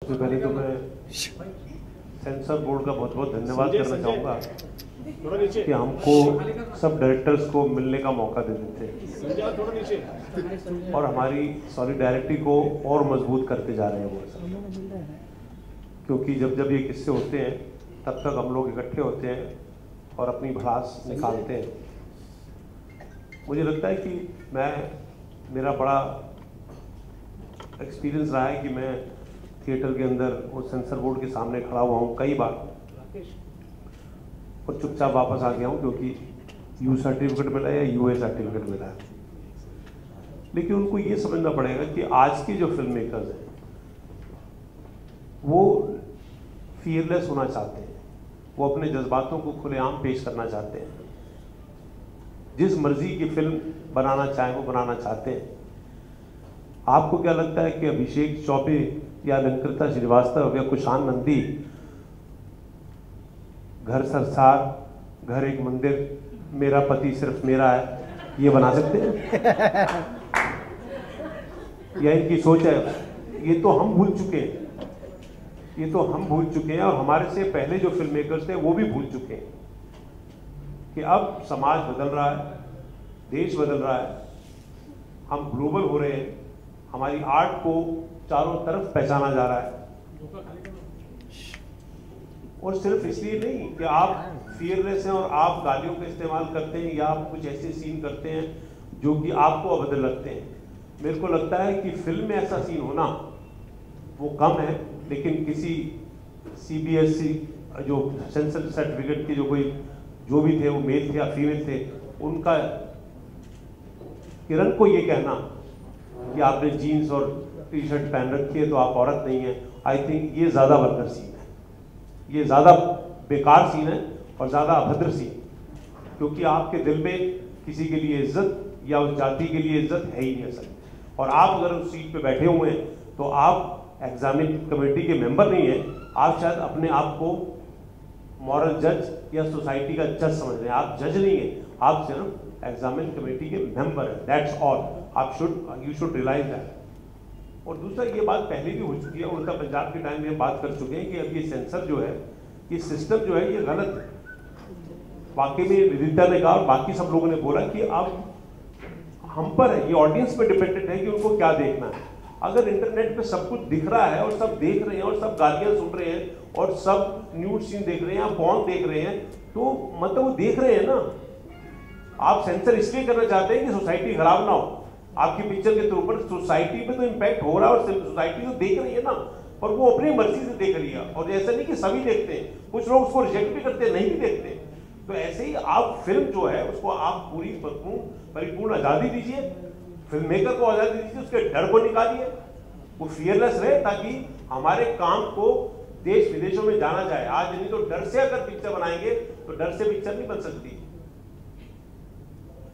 S6: सबसे पहले तो मैं सेंसर बोर्ड का बहुत बहुत धन्यवाद करना चाहूँगा कि हमको सब डायरेक्टर्स को मिलने का मौका दे देते हैं और हमारी सॉलिडारिटी को और मजबूत करते जा रहे हैं वो सब। क्योंकि जब ये किस्से होते हैं तब तक हम लोग इकट्ठे होते हैं और अपनी भड़ास निकालते हैं। मुझे लगता है कि मेरा बड़ा एक्सपीरियंस रहा है कि मैं थिएटर के अंदर वो सेंसर बोर्ड के सामने खड़ा हुआ हूँ कई बार और चुपचाप वापस आ गया हूँ, क्योंकि यू सर्टिफिकेट मिला या यूए सर्टिफिकेट मिला है। लेकिन उनको ये समझना पड़ेगा कि आज के जो फिल्म मेकर्स हैं वो फियरलेस होना चाहते हैं, वो अपने जज्बातों को खुलेआम पेश करना चाहते हैं, जिस मर्जी की फिल्म बनाना चाहें वो बनाना चाहते हैं। आपको क्या लगता है कि अभिषेक चौबे या अलंकृता श्रीवास्तव या कुशान नंदी घर सरसार, घर एक मंदिर, मेरा पति सिर्फ मेरा है, ये बना सकते हैं? या इनकी सोच है? ये तो हम भूल चुके हैं, ये तो हम भूल चुके हैं और हमारे से पहले जो फिल्म मेकर्स थे वो भी भूल चुके हैं कि अब समाज बदल रहा है, देश बदल रहा है, हम ग्लोबल हो रहे हैं, हमारी आर्ट को चारों तरफ पहचाना जा रहा है। और सिर्फ इसलिए नहीं कि आप फियरलेस हैं और आप गालियों का इस्तेमाल करते हैं या आप कुछ ऐसे सीन करते हैं जो कि आपको अभद्र लगते हैं। मेरे को लगता है कि फिल्म में ऐसा सीन होना वो कम है, लेकिन किसी CBSE जो सेंसर सर्टिफिकेट के जो भी थे वो मेल थे या फीमेल थे, उनका किरण को ये कहना कि आपने जीन्स और टी-शर्ट पहन रखी है तो आप औरत नहीं है, आई थिंक ये ज़्यादा वल्गर सीन है, ये ज़्यादा बेकार सीन है और ज़्यादा अभद्र सीन, क्योंकि आपके दिल में किसी के लिए इज्जत या उस जाति के लिए इज्जत है ही नहीं असल। और आप अगर उस सीट पे बैठे हुए हैं तो आप एग्जामिन कमेटी के मेंबर नहीं हैं, आप शायद अपने आप को मॉरल जज या सोसाइटी का जज समझ रहे हैं। आप जज नहीं है, आप सिर्फ एग्जामिन कमेटी के मेंबर हैं, that's all. You should realise that. और दूसरा, ये बात पहले भी हो चुकी है, उल्टा पंजाब के टाइम में बात कर चुके हैं कि अब ये सेंसर जो है, ये सिस्टम जो है, ये गलत है। वाकई में विदिता ने कहा और बाकी सब लोगों ने बोला कि अब हम पर है, ये ऑडियंस पे डिपेंडेंट है कि उनको क्या देखना है। अगर इंटरनेट पे सब कुछ दिख रहा है और सब देख रहे हैं और सब गालियां सुन रहे हैं और सब न्यूड सीन देख रहे हैं या पॉर्न देख रहे हैं, तो मतलब वो देख रहे हैं ना। आप सेंसर इसलिए करना चाहते हैं कि सोसाइटी खराब ना हो। आपकी पिक्चर के थ्रू पर सोसाइटी पे तो इम्पैक्ट हो रहा है और सोसाइटी तो देख रही है ना, पर वो अपनी मर्जी से देख रही है। और ऐसा नहीं कि सभी देखते हैं, कुछ लोग उसको रिजेक्ट भी करते हैं, नहीं भी देखते। तो ऐसे ही आप फिल्म जो है उसको आप पूरी परिपूर्ण आज़ादी दीजिए, फिल्म मेकर को आज़ादी दीजिए, उसके डर को निकालिए, वो फियरलेस रहे ताकि हमारे काम को देश विदेशों में जाना जाए। आज नहीं तो डर से अगर पिक्चर बनाएंगे तो डर से पिक्चर नहीं बन सकती।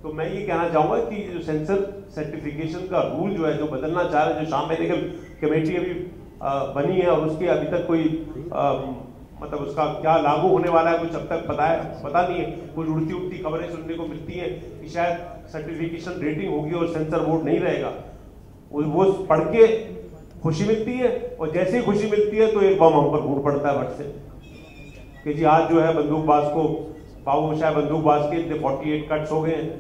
S6: तो मैं ये कहना चाहूंगा कि जो सेंसर सर्टिफिकेशन का रूल जो है, जो बदलना चाह रहे हैं, जो शाम मेडिकल कमेटी अभी बनी है और उसकी अभी तक कोई मतलब उसका क्या लागू होने वाला है कुछ अब तक पता नहीं है। कुछ उड़ती खबरें सुनने को मिलती हैं कि शायद सर्टिफिकेशन रेटिंग होगी और सेंसर बोर्ड नहीं रहेगा। वो पढ़ के खुशी मिलती है और जैसे ही खुशी मिलती है तो एक बम हम पर फूट पड़ता है भट से कि जी आज जो है बंदूकबाज को बाबू शायद बंदूकबाज के 48 कट्स हो गए हैं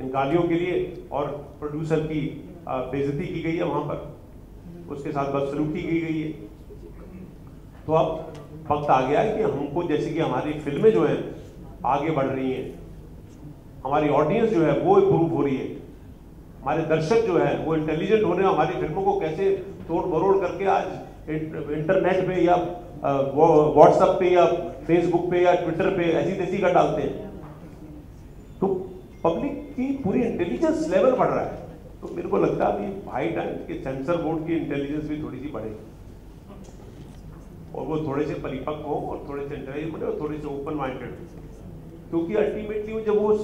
S6: इन गालियों के लिए और प्रोड्यूसर की बेइज्जती की गई है वहां पर, उसके साथ बदसलूकी की गई है। तो अब वक्त आ गया है कि हमको, जैसे कि हमारी फिल्में जो हैं आगे बढ़ रही हैं, हमारी ऑडियंस जो है वो इम्प्रूव हो रही है, हमारे दर्शक जो हैं वो इंटेलिजेंट होने, हमारी फिल्मों को कैसे तोड़ मरोड़ करके आज इंटरनेट पे या व्हाट्सएप पे या फेसबुक पे या ट्विटर पे ऐसी तैसी का डालते हैं, तो पब्लिक की पूरी इंटेलिजेंस लेवल बढ़ रहा है। तो मेरे को लगता है अभी हाई टाइम कि सेंसर बोर्ड की इंटेलिजेंस भी थोड़ी सी बढ़े और वो थोड़े से परिपक्व हो और थोड़े से इंटेलिजेंट बने और थोड़े से ओपन माइंडेड, क्योंकि अल्टीमेटली जब वो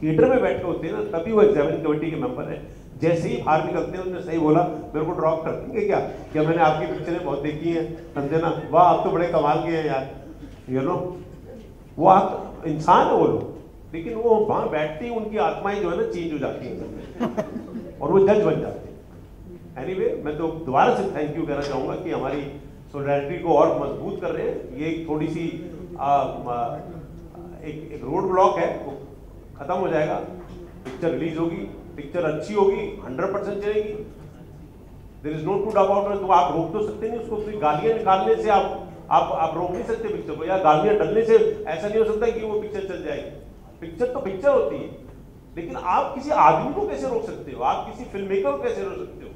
S6: थिएटर में बैठे होते हैं ना, तभी वो एग्जामिनिंग कमेटी के मेंबर है। जैसे ही बाहर निकलते हैं, उसने सही बोला, मेरे को ड्रॉप कर देंगे क्या मैंने आपकी पिक्चरें बहुत देखी हैं, समझे ना, वाह आप तो बड़े कमाल के हैं यार, यू नो, वो आप इंसान है वो लोग, लेकिन वो वहाँ बैठते ही उनकी आत्माएं जो है ना चेंज हो जाती हैं और वो जज बन जाते हैं। एनीवे, मैं तो दोबारा से थैंक यू कहना चाहूँगा कि हमारी सोलिडारिटी को और मजबूत कर रहे हैं। ये एक थोड़ी सी एक रोड ब्लॉक है, वो खत्म हो जाएगा, पिक्चर रिलीज होगी, पिक्चर अच्छी होगी, 100% चलेगी, there is no doubt about it. तो आप रोक तो सकते नहीं उसको, गालियाँ निकालने से आप रोक नहीं सकते पिक्चर को, या गालियाँ डलने से ऐसा नहीं हो सकता कि वो पिक्चर चल जाएगी। पिक्चर तो पिक्चर होती है, लेकिन आप किसी आदमी को कैसे रोक सकते हो, आप किसी फिल्म मेकर को कैसे रोक सकते हो।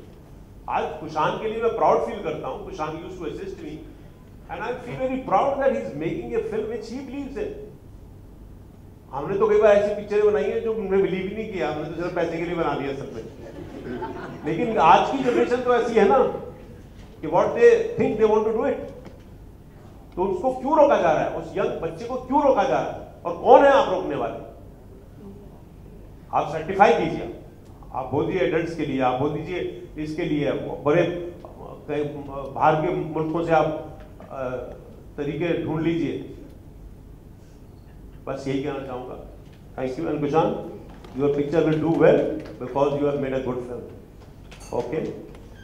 S6: आज कुशान के लिए मैं प्राउड फील करता हूँ, Kushan used to assist me and I feel very proud that he is making a film which he believes in. हमने तो कई बार ऐसी पिक्चरें बनाई है जो हमने बिलीव ही नहीं किया, हमने तो सिर्फ पैसे के लिए बना दिया सब कुछ। लेकिन आज की जनरेशन तो ऐसी है ना कि what they think they want to do it, तो उसको क्यों रोका जा रहा है, उस यंग बच्चे को क्यों रोका जा रहा है, और कौन है आप रोकने वाले। आप सर्टिफाई कीजिए, आप बोल दीजिए एडल्ट्स के लिए, आप बोल दीजिए इसके लिए, बड़े बाहर के मुल्कों से आप तरीके ढूंढ लीजिए। बस यही कहना चाहूंगा। Thank you and Kushan, your picture will do well because you have made a good film. Okay,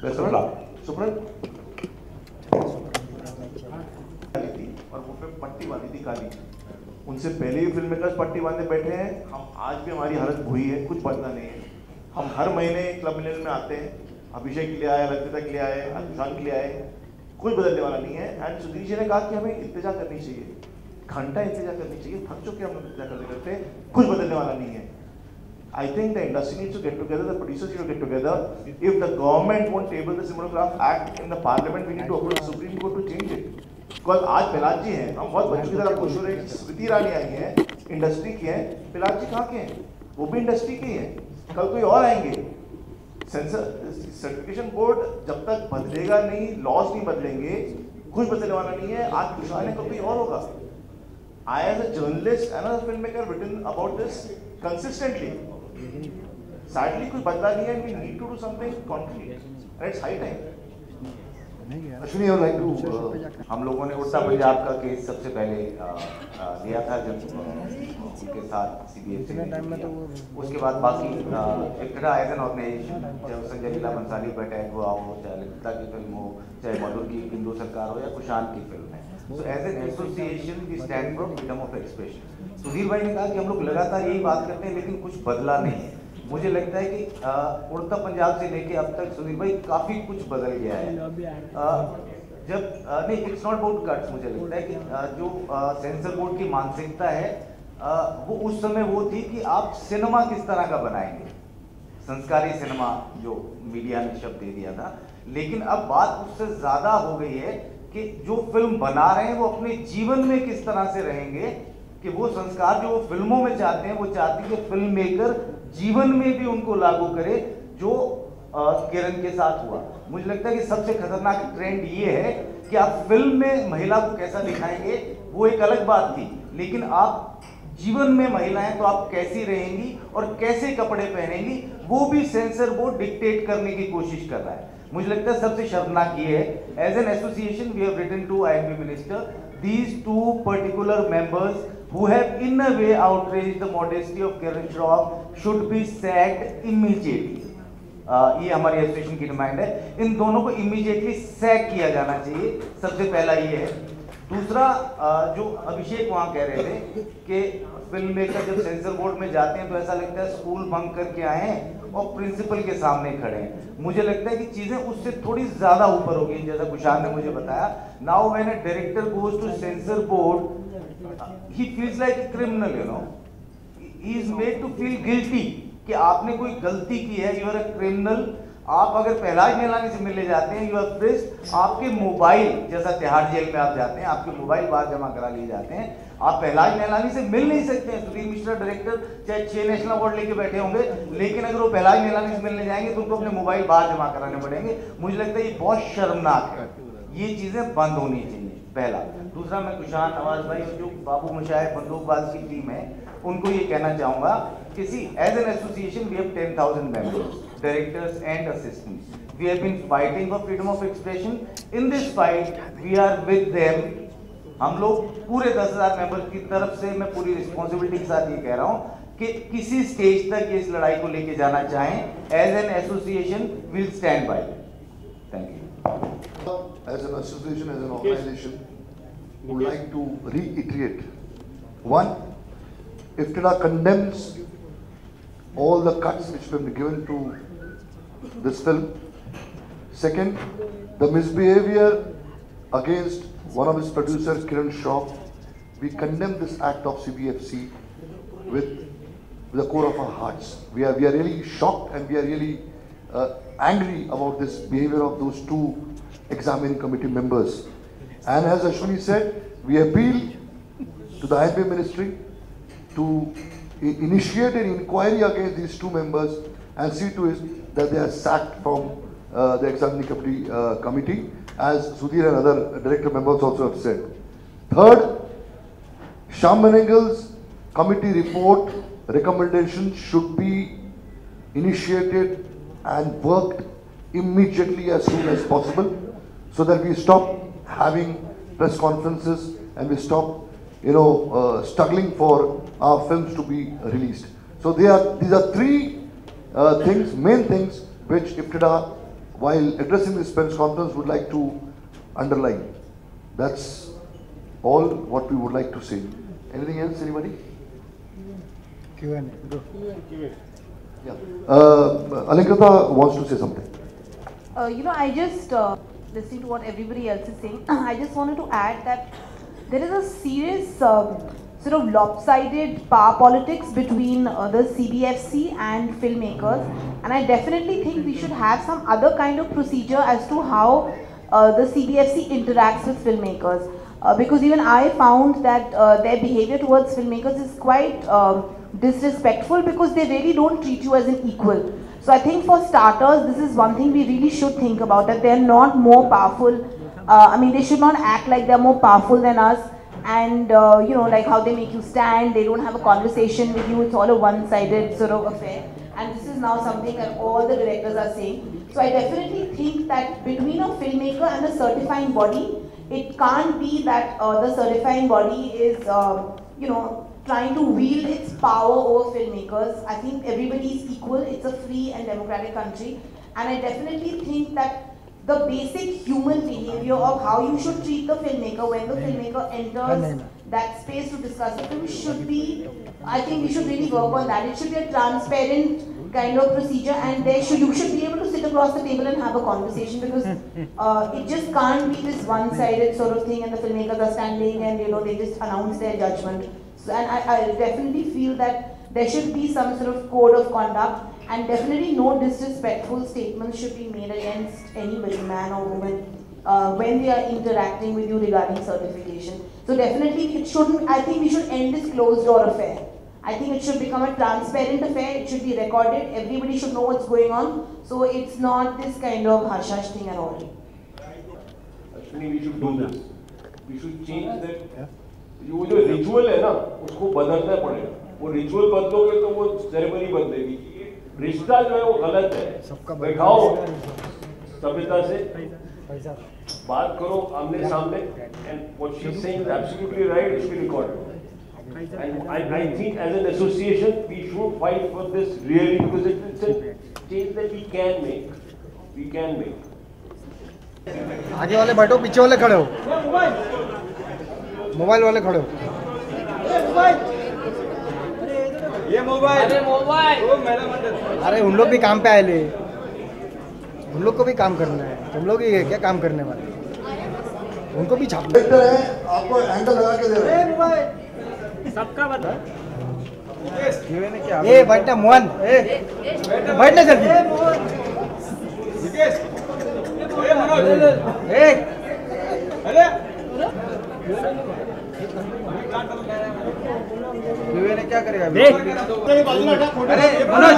S6: best of luck.
S12: Supreet और वो पे पट्टी बांधी थी काली, उनसे पहले ही फिल्म मेकर्स पट्टी बांधे बैठे हैं। हम आज भी हमारी हालत बुरी है, कुछ बदला नहीं है। हम हर महीने क्लब मिलन में आते हैं, अभिषेक के लिए आए, रंजिता के लिए आए, अनुशान के लिए आए, कुछ बदलने वाला नहीं है। एंड सुधीर जी ने कहा कि हमें इंतजार करनी चाहिए, घंटा इंतजार करनी चाहिए, थक चुके हम लोग इंतजार करते करते, कुछ बदलने वाला नहीं है। I think the industry needs to get together, the producers need to get together. If the government won't table the Cinematograph Act in the Parliament, we need to approach the Supreme Court to change it. Because आज प्रहलाद जी हैं, हम बहुत बच्चों की तरह खुश हो रहे हैं, स्मृति ईरानी आई हैं, इंडस्ट्री की हैं, प्रहलाद जी कहाँ के हैं, वो भी इंडस्ट्री के ही हैं, कल कोई और आएंगे। सेंसर सर्टिफिकेशन बोर्ड जब तक बदलेगा नहीं, लॉज नहीं बदलेंगे, कुछ बदलने वाला नहीं है। आज खुशहाल है, कल कोई और होगा। I as a journalist and a filmmaker written about this consistently. Sadly कुछ बदला नहीं है, we need to do something concrete. And it's high time.
S1: Ashwini, I would like to
S14: हम लोगों ने उड़ता पंजाब का केस सबसे पहले लिया था जब उनके साथ CBFC ने किया। उसके बाद बाकी इकट्ठा एज एन ऑर्गेनाइजेशन, जब संजय लीला बंसाली पर अटैक हुआ हो, चाहे ललिता की फिल्म हो, चाहे मधुर की हिंदू सरकार हो, या कुशान की फिल्म है, so as an association we stand for freedom of expression। Sudhir भाई ने कहा कि हम लोग लगातार यही बात करते हैं लेकिन कुछ बदला नहीं है। मुझे लगता है कि उड़ता पंजाब से लेके अब तक सुधीर भाई काफी कुछ बदल गया है। जब नहीं, इट्स नॉट अबाउट कट्स। मुझे लगता है कि जो सेंसर बोर्ड की मानसिकता है वो उस समय वो थी कि आप सिनेमा किस तरह का बनाएंगे, संस्कारी सिनेमा जो मीडिया ने शब्द दे दिया था। लेकिन अब बात उससे ज्यादा हो गई है कि जो फिल्म बना रहे हैं वो अपने जीवन में किस तरह से रहेंगे, कि वो संस्कार जो वो फिल्मों में चाहते हैं, वो चाहते हैं कि फिल्म मेकर जीवन में भी उनको लागू करे, जो किरण के साथ हुआ। मुझे लगता है कि सबसे खतरनाक ट्रेंड ये है कि आप फिल्म में महिला को कैसा दिखाएंगे वो एक अलग बात थी, लेकिन आप जीवन में महिलाएं तो आप कैसी रहेंगी और कैसे कपड़े पहनेंगी वो भी सेंसर बोर्ड डिक्टेट करने की कोशिश कर रहा है। मुझे लगता है सबसे शर्मनाक ये है, as an association we have written to IMB minister, these two particular members who have in a way outraged the modesty of Kiran Shroff should be sacked immediately। ये हमारी एसोसिएशन की डिमांड है, इन दोनों को इमीडिएटली सैक किया जाना चाहिए। सबसे पहला ये है। दूसरा, जो अभिषेक वहाँ कह रहे थे कि फिल्म मेकर जब सेंसर बोर्ड में जाते हैं तो ऐसा लगता है स्कूल बंक करके आए हैं और प्रिंसिपल के सामने खड़े हैं। मुझे लगता है कि चीजें उससे थोड़ी ज्यादा ऊपर होगी, जैसा कुशान ने मुझे बताया। Now when a director goes to sensor board, he feels like a criminal, you know, he is made to feel guilty कि आपने कोई गलती की है, यू आर अ क्रिमिनल। आप अगर पहलाज नेलानी से मिलने जाते हैं, यू आर फ्रिस्क। आपके मोबाइल, जैसा तिहाड़ जेल में आप जाते हैं, आपके मोबाइल बाहर जमा करा लिए जाते हैं। आप पहलाज नेलानी से मिल नहीं सकते हैं। सुधीर मिश्रा डायरेक्टर चाहे 6 नेशनल अवार्ड लेके बैठे होंगे, लेकिन अगर वो पहलाज नेलानी से मिलने जाएंगे तो उनको अपने मोबाइल बाहर जमा कराने पड़ेंगे। मुझे लगता है ये बहुत शर्मनाक है, ये चीजें बंद होनी चाहिए, पहला। दूसरा, मैं कुशान नवाज भाई और जो बाबू मुशाहिद बंदूकबाज की टीम है उनको ये कहना चाहूंगा कि सी as an association we have 10,000 members, directors and assistants. We have been fighting for freedom of expression. In this fight, we are with them. हम लोग पूरे 10,000 मेंबर की तरफ से, मैं पूरी रिस्पॉन्सिबिलिटी के साथ ये कह रहा हूँ कि किसी स्टेज तक ये इस लड़ाई को लेके जाना चाहें, as an association will stand by. Thank you.
S1: As an association, as an organization, we would like to reiterate. One, IFTDA condemns all the cuts which have been given to this film. Second, the misbehavior against one of its producers, Kiran Shaw. We condemn this act of CBFC with the core of our hearts. We are really shocked and we are really angry about this behavior of those two examining committee members. And as Ashwini said, we appeal to the INP Ministry to initiate an inquiry against these two members and see to it that they are sacked from the examining committee, as Sudhir and other director members also have said. Third, Shyam Benegal's committee report recommendations should be initiated and worked immediately as soon as possible, so that we stop having press conferences and we stop struggling for our films to be released. So these are three main things which IFTDA, while addressing this press conference, would like to underline. That's all what we would like to say. Anything else, anybody?
S15: Q&A.
S1: Yeah. Alankrita wants to say something.
S5: I just, listening to what everybody else is saying, I just wanted to add that there is a serious sort of lopsided power politics between the CBFC and filmmakers, and I definitely think we should have some other kind of procedure as to how the CBFC interacts with filmmakers, because even I found that their behavior towards filmmakers is quite disrespectful, because they really don't treat you as an equal. So I think for starters, this is one thing we really should think about, that they're not more powerful. They should not act like they're more powerful than us. And like how they make you stand, they don't have a conversation with you, it's all a one-sided sort of affair. And this is now something that all the directors are saying. So I definitely think that between a filmmaker and a certifying body, it can't be that the certifying body is, trying to wield its power over filmmakers. I think everybody is equal, it's a free and democratic country. And I definitely think that the basic human behavior of how you should treat the filmmaker when the filmmaker enters that space to discuss the film should be, I think we should really work on that. It should be a transparent kind of procedure, and you should be able to sit across the table and have a conversation, because it just can't be this one-sided sort of thing and the filmmakers are standing and they just announce their judgment. So, and I definitely feel that there should be some sort of code of conduct, and definitely no disrespectful statements should be made against anybody, man or woman, when they are interacting with you regarding certification. So definitely it shouldn't, I think we should end this closed door affair. I think it should become a transparent affair, it should be recorded, everybody should know what's going on, so it's not this kind of hush-hush thing at all.
S6: Actually, we should do this. We should change that. वो जो ritual है ना, उसको बदलना पड़ेगा. वो ritual बदलोगे तो वो सेरेमनी बदलेगी. रिश्ता जो है वो गलत है. बैठाओ सभ्यता से, बात करो आमने सामने, and what she's saying is absolutely right. It should be recorded. And I think as an association we should fight for this really, because it's a change that we can make. We can make.
S15: आगे वाले बैठो, पीछे वाले खड़े हो, mobile वाले खड़े हो.
S16: ये मोबाइल
S15: अरे उन लोग भी काम पे आए ले, उन लोग को भी काम करना है. तुम लोग ही क्या काम करने वाले, उनको भी छापना है.
S1: आपको एंगल लगा के दे रहे हैं.
S16: सबका बता
S15: ए बैठना मोहन, बैठना जल्दी। ने क्या करेगा? अरे मनोज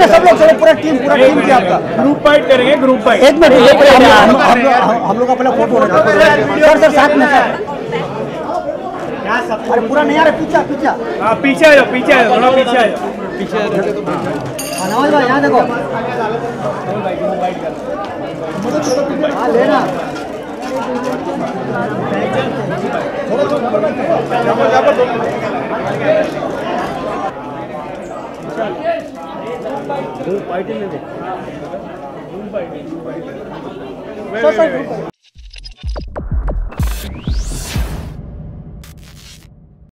S15: सब लोग चलो, पूरा टीम किया आपका।
S16: ग्रुप फाइट करेंगे, ग्रुप फाइट।
S15: एक मिनट हम लोग अपना फोटो सर साथ में सर। अरे पूरा नहीं आ रहा, पीछे पीछे।
S16: हाँ पीछे आ जाओ, पीछे आ जाओ, थोड़ा पीछे आ जाओ, पीछे आ जाओ।
S15: नवाज भाई यहाँ देखो, हाँ लेना।
S16: फाइटिंग में